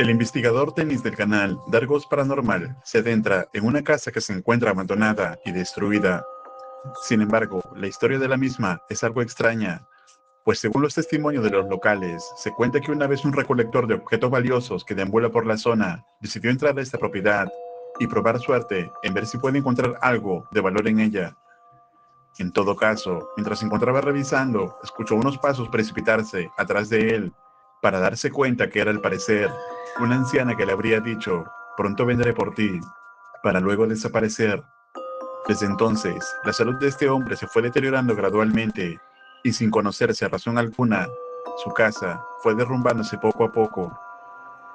El investigador Dennis del canal Dargos Paranormal se adentra en una casa que se encuentra abandonada y destruida. Sin embargo, la historia de la misma es algo extraña, pues según los testimonios de los locales, se cuenta que una vez un recolector de objetos valiosos que deambula por la zona decidió entrar a esta propiedad y probar suerte en ver si puede encontrar algo de valor en ella. En todo caso, mientras se encontraba revisando, escuchó unos pasos precipitarse atrás de él, para darse cuenta que era al parecer una anciana que le habría dicho, pronto vendré por ti, para luego desaparecer. Desde entonces, la salud de este hombre se fue deteriorando gradualmente, y sin conocerse razón alguna, su casa fue derrumbándose poco a poco.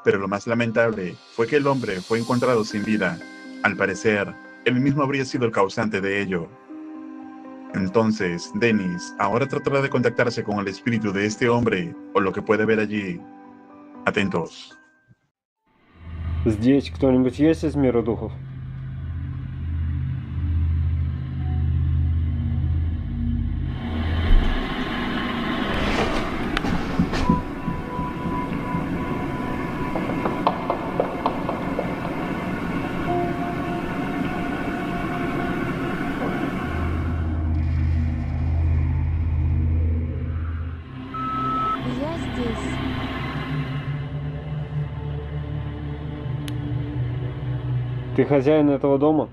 Pero lo más lamentable fue que el hombre fue encontrado sin vida. Al parecer, él mismo habría sido el causante de ello. Entonces, Dennis ahora tratará de contactarse con el espíritu de este hombre o lo que puede ver allí. Atentos. Здесь кто-нибудь есть из мира духов? Я здесь. Ты хозяин этого дома?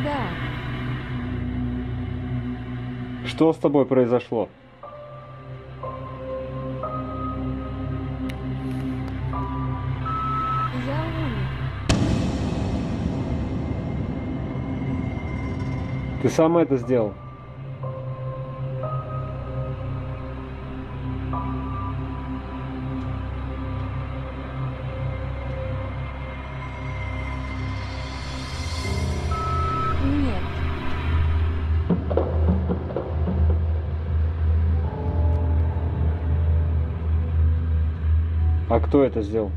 Да, Что с тобой произошло? я умер. Ты сам это сделал? Нет, А кто это сделал?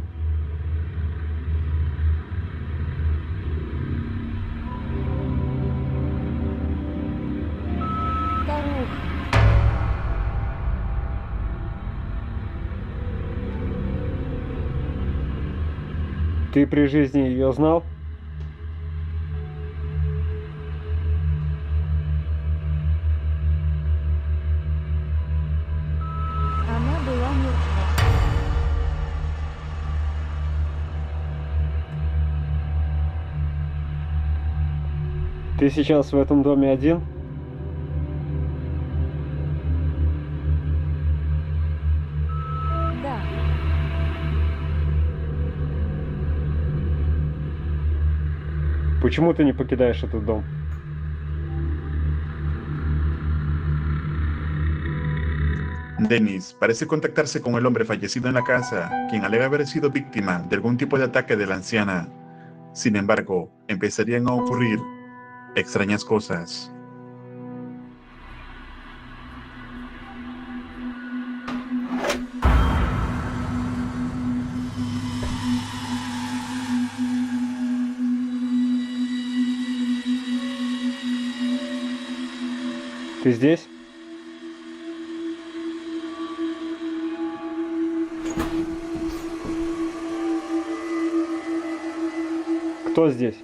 старуха. Ты при жизни ее знал? Она была мертва. Ты сейчас в этом доме один? Да, Почему ты не покидаешь этот dom? Dennis parece contactarse con el hombre fallecido en la casa, quien alega haber sido víctima de algún tipo de ataque de la anciana. Sin embargo, empezarían a ocurrir extrañas cosas. Ты здесь? Кто здесь?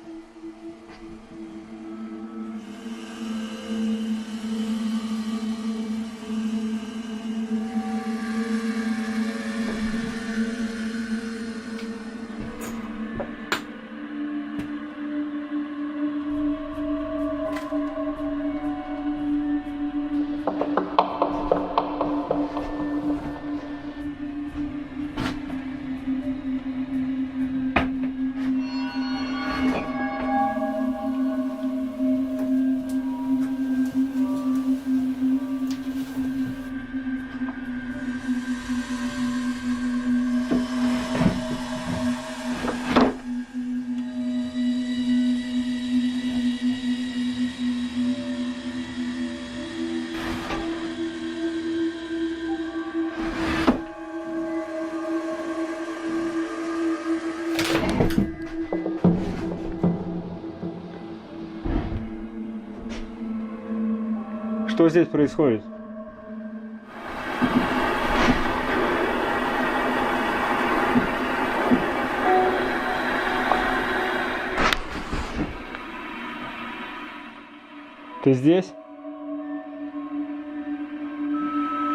Что здесь происходит? Ты здесь?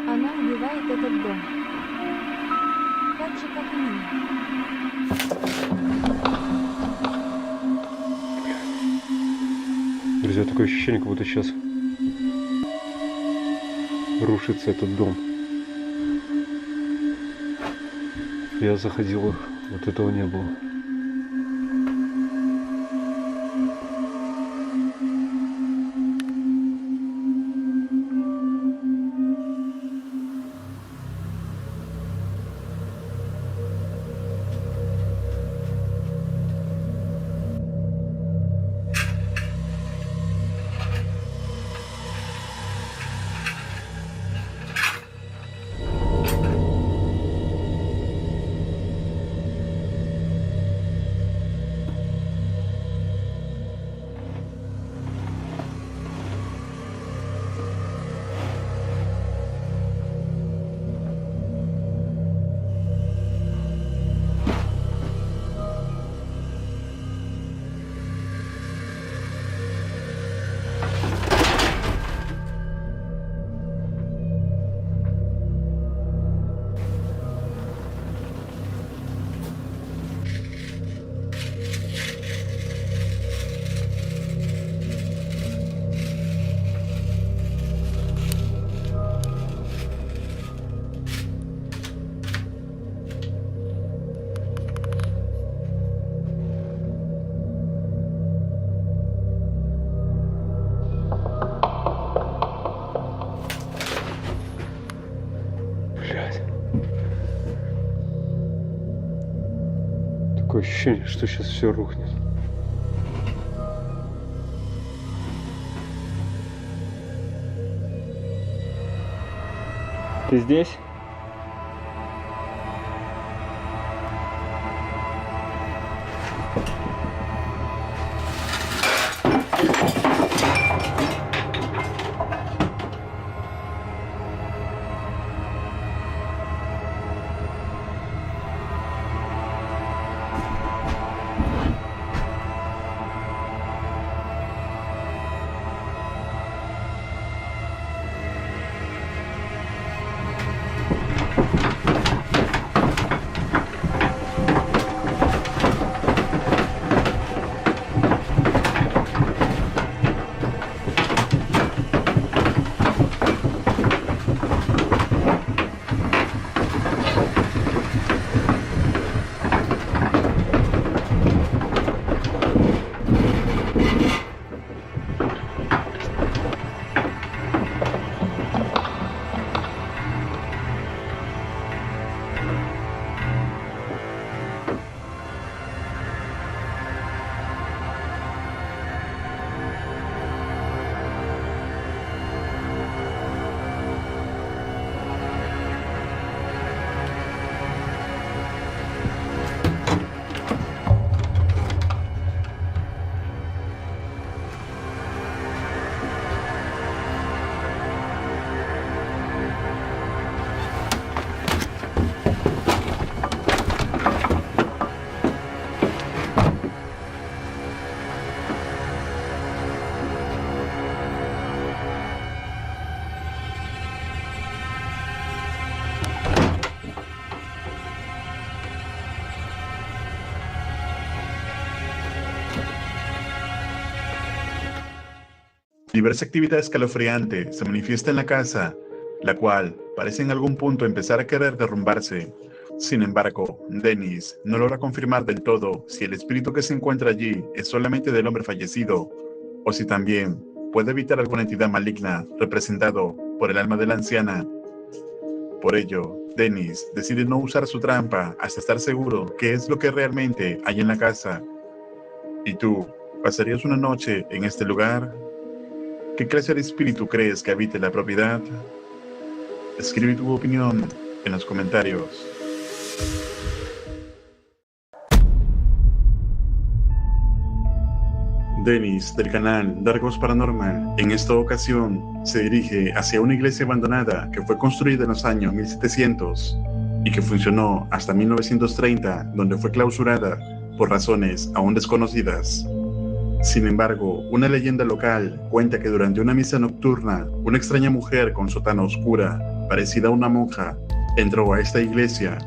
Она убивает этот дом. Так же, как и меня. Друзья, такое ощущение, как будто сейчас рушится этот дом. Я заходил, вот этого не было. Блядь. Такое ощущение, что сейчас все рухнет. Ты здесь? Diversa actividad escalofriante se manifiesta en la casa, la cual parece en algún punto empezar a querer derrumbarse. Sin embargo, Dennis no logra confirmar del todo si el espíritu que se encuentra allí es solamente del hombre fallecido, o si también puede evitar alguna entidad maligna representado por el alma de la anciana. Por ello, Dennis decide no usar su trampa hasta estar seguro que es lo que realmente hay en la casa. ¿Y tú, pasarías una noche en este lugar? ¿Qué clase de espíritu crees que habite la propiedad? Escribe tu opinión en los comentarios. Dennis, del canal Dargos Paranormal, en esta ocasión se dirige hacia una iglesia abandonada que fue construida en los años 1700 y que funcionó hasta 1930, donde fue clausurada por razones aún desconocidas. Sin embargo, una leyenda local cuenta que durante una misa nocturna, una extraña mujer con sotana oscura, parecida a una monja, entró a esta iglesia,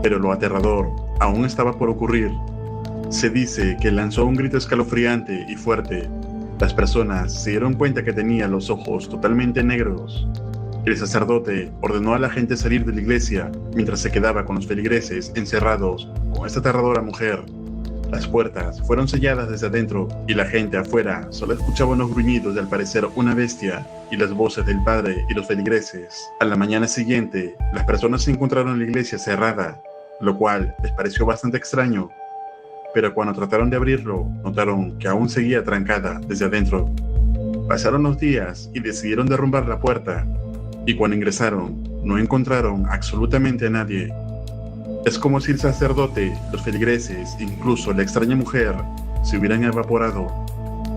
pero lo aterrador aún estaba por ocurrir. Se dice que lanzó un grito escalofriante y fuerte. Las personas se dieron cuenta que tenía los ojos totalmente negros. El sacerdote ordenó a la gente salir de la iglesia mientras se quedaba con los feligreses encerrados con esta aterradora mujer. Las puertas fueron selladas desde adentro y la gente afuera solo escuchaba unos gruñidos de al parecer una bestia y las voces del padre y los feligreses. A la mañana siguiente, las personas se encontraron la iglesia cerrada, lo cual les pareció bastante extraño. Pero cuando trataron de abrirlo, notaron que aún seguía trancada desde adentro. Pasaron los días y decidieron derrumbar la puerta, y cuando ingresaron, no encontraron absolutamente a nadie. Es como si el sacerdote, los feligreses, incluso la extraña mujer, se hubieran evaporado.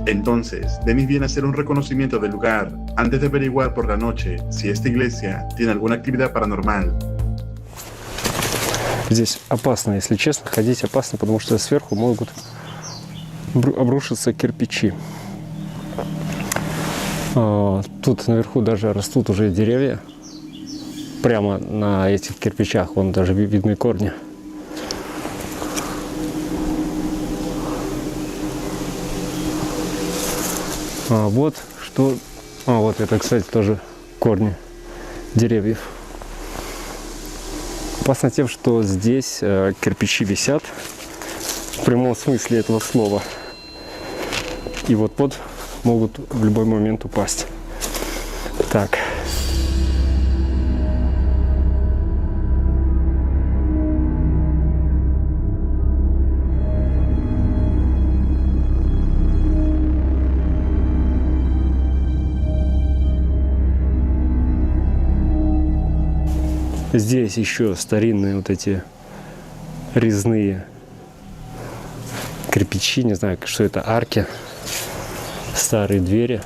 Entonces, Dennis viene a hacer un reconocimiento del lugar antes de averiguar por la noche si esta iglesia tiene alguna actividad paranormal. Здесь опасно, если честно, ходить опасно, потому что сверху могут обрушиться кирпичи. Тут наверху даже растут уже деревья. Прямо на этих кирпичах, вон даже видны корни. Вот что... вот это, кстати, тоже корни деревьев. Опасно тем, что здесь кирпичи висят в прямом смысле этого слова. И вот могут в любой момент упасть. Так. Здесь еще старинные вот эти резные кирпичи, не знаю, что это, арки, старые двери.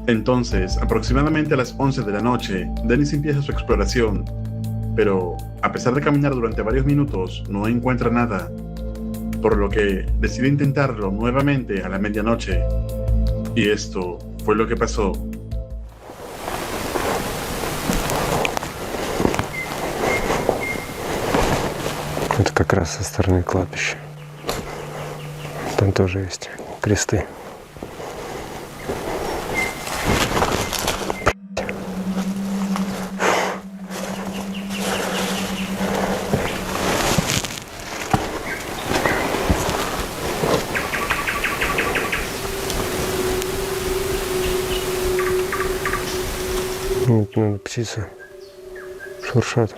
Entonces, aproximadamente a las 11 de la noche, Dennis empieza su exploración, pero a pesar de caminar durante varios minutos, no encuentra nada, por lo que decide intentarlo nuevamente a la medianoche. Y esto fue lo que pasó. Это как раз со стороны кладбища. Там тоже есть кресты. Вот, наверное, птицы шуршат.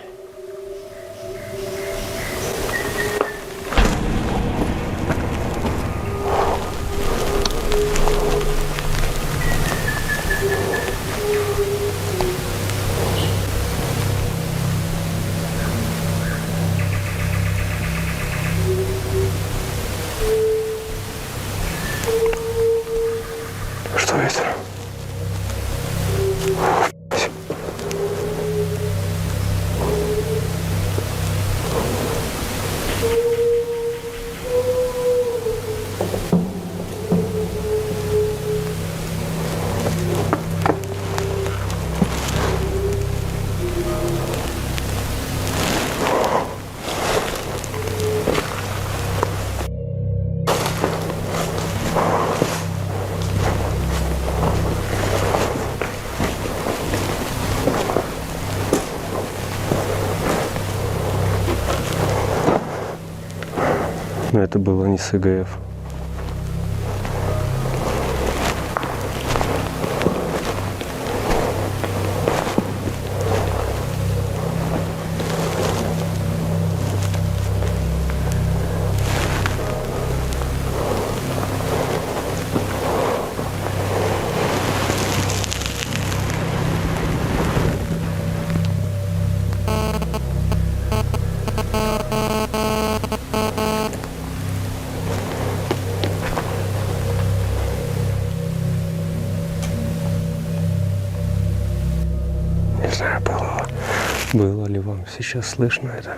Что это? Но это было не с ИГФ. Было ли вам сейчас слышно это?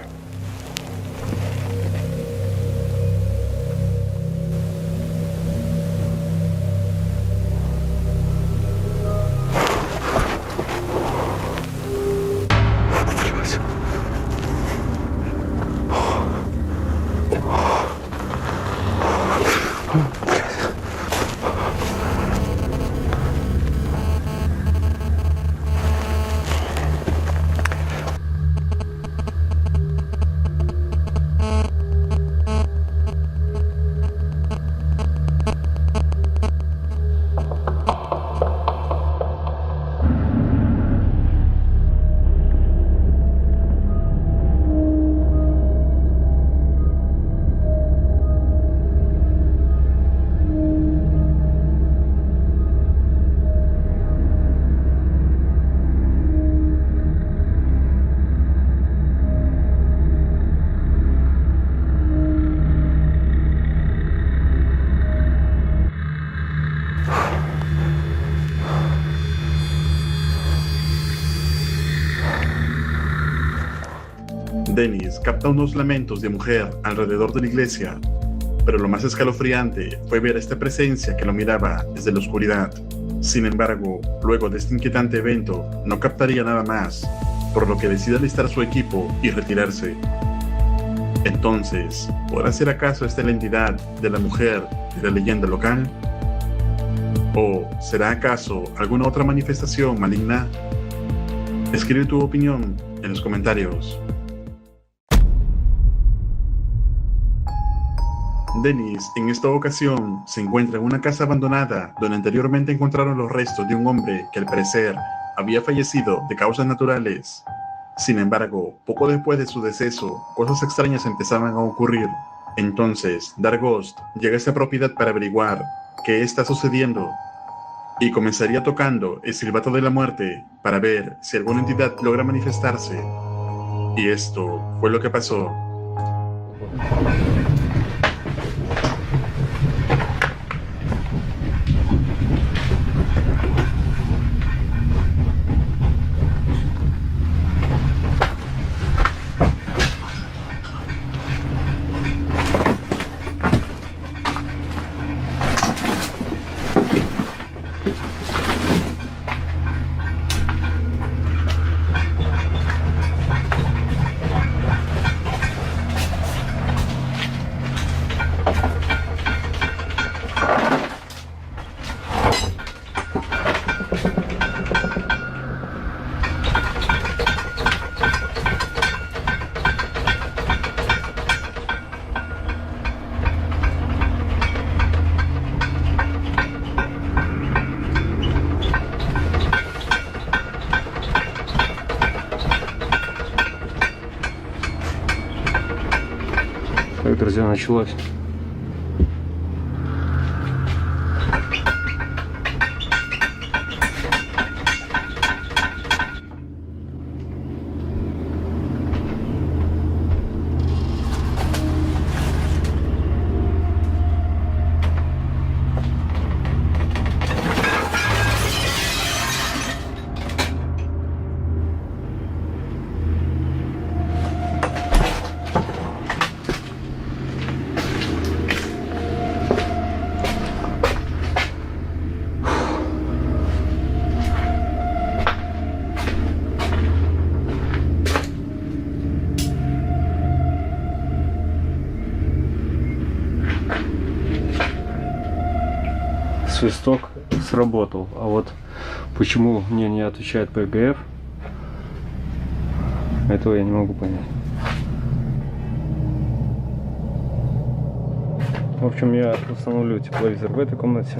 Dennis capta unos lamentos de mujer alrededor de la iglesia, pero lo más escalofriante fue ver esta presencia que lo miraba desde la oscuridad. Sin embargo, luego de este inquietante evento, no captaría nada más, por lo que decide alistar su equipo y retirarse. Entonces, ¿podrá ser acaso esta la entidad de la mujer de la leyenda local? ¿O será acaso alguna otra manifestación maligna? Escribe tu opinión en los comentarios. Dennis en esta ocasión se encuentra en una casa abandonada donde anteriormente encontraron los restos de un hombre que al parecer había fallecido de causas naturales. Sin embargo, poco después de su deceso, cosas extrañas empezaban a ocurrir. Entonces, Dark Ghost llega a esta propiedad para averiguar qué está sucediendo y comenzaría tocando el silbato de la muerte para ver si alguna entidad logra manifestarse. Y esto fue lo que pasó. Так, друзья, началось. Свисток сработал, а вот почему мне не отвечает ПГФ, этого я не могу понять. В общем, я установлю тепловизор в этой комнате.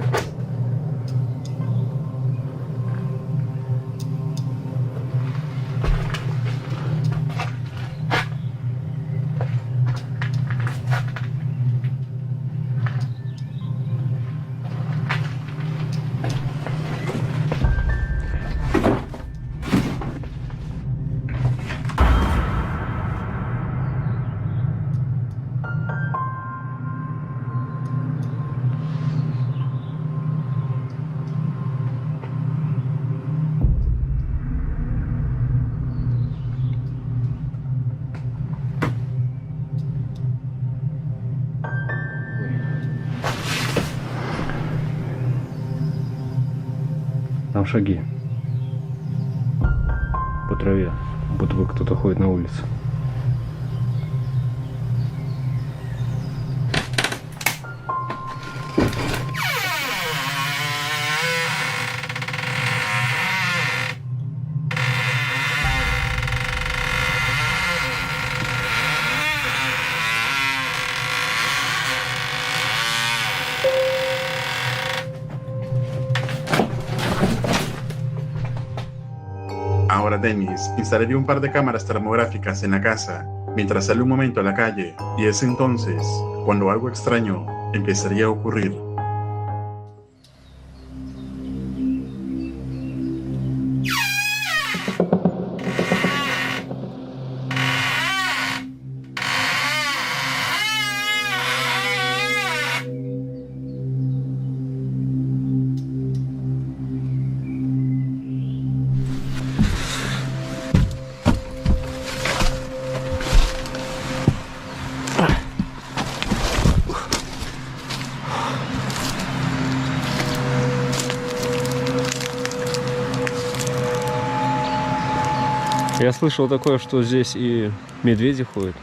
Там шаги по траве, будто бы кто-то ходит на улице. Ahora Dennis instalaría un par de cámaras termográficas en la casa mientras sale un momento a la calle, y es entonces cuando algo extraño empezaría a ocurrir. Я слышал такое, что здесь и медведи ходят.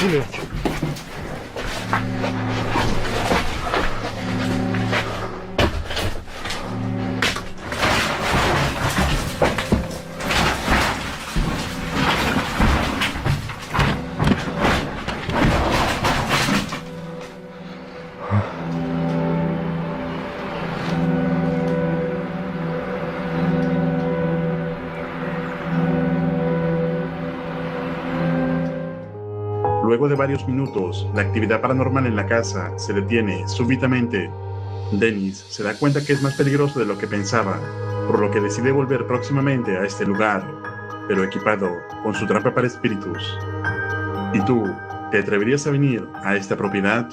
Блять. Luego de varios minutos, la actividad paranormal en la casa se detiene súbitamente. Dennis se da cuenta que es más peligroso de lo que pensaba, por lo que decide volver próximamente a este lugar, pero equipado con su trampa para espíritus. ¿Y tú, te atreverías a venir a esta propiedad?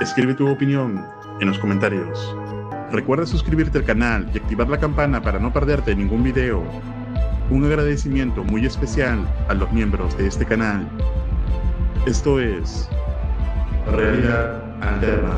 Escribe tu opinión en los comentarios. Recuerda suscribirte al canal y activar la campana para no perderte ningún video. Un agradecimiento muy especial a los miembros de este canal. Esto es Realidad Alterna.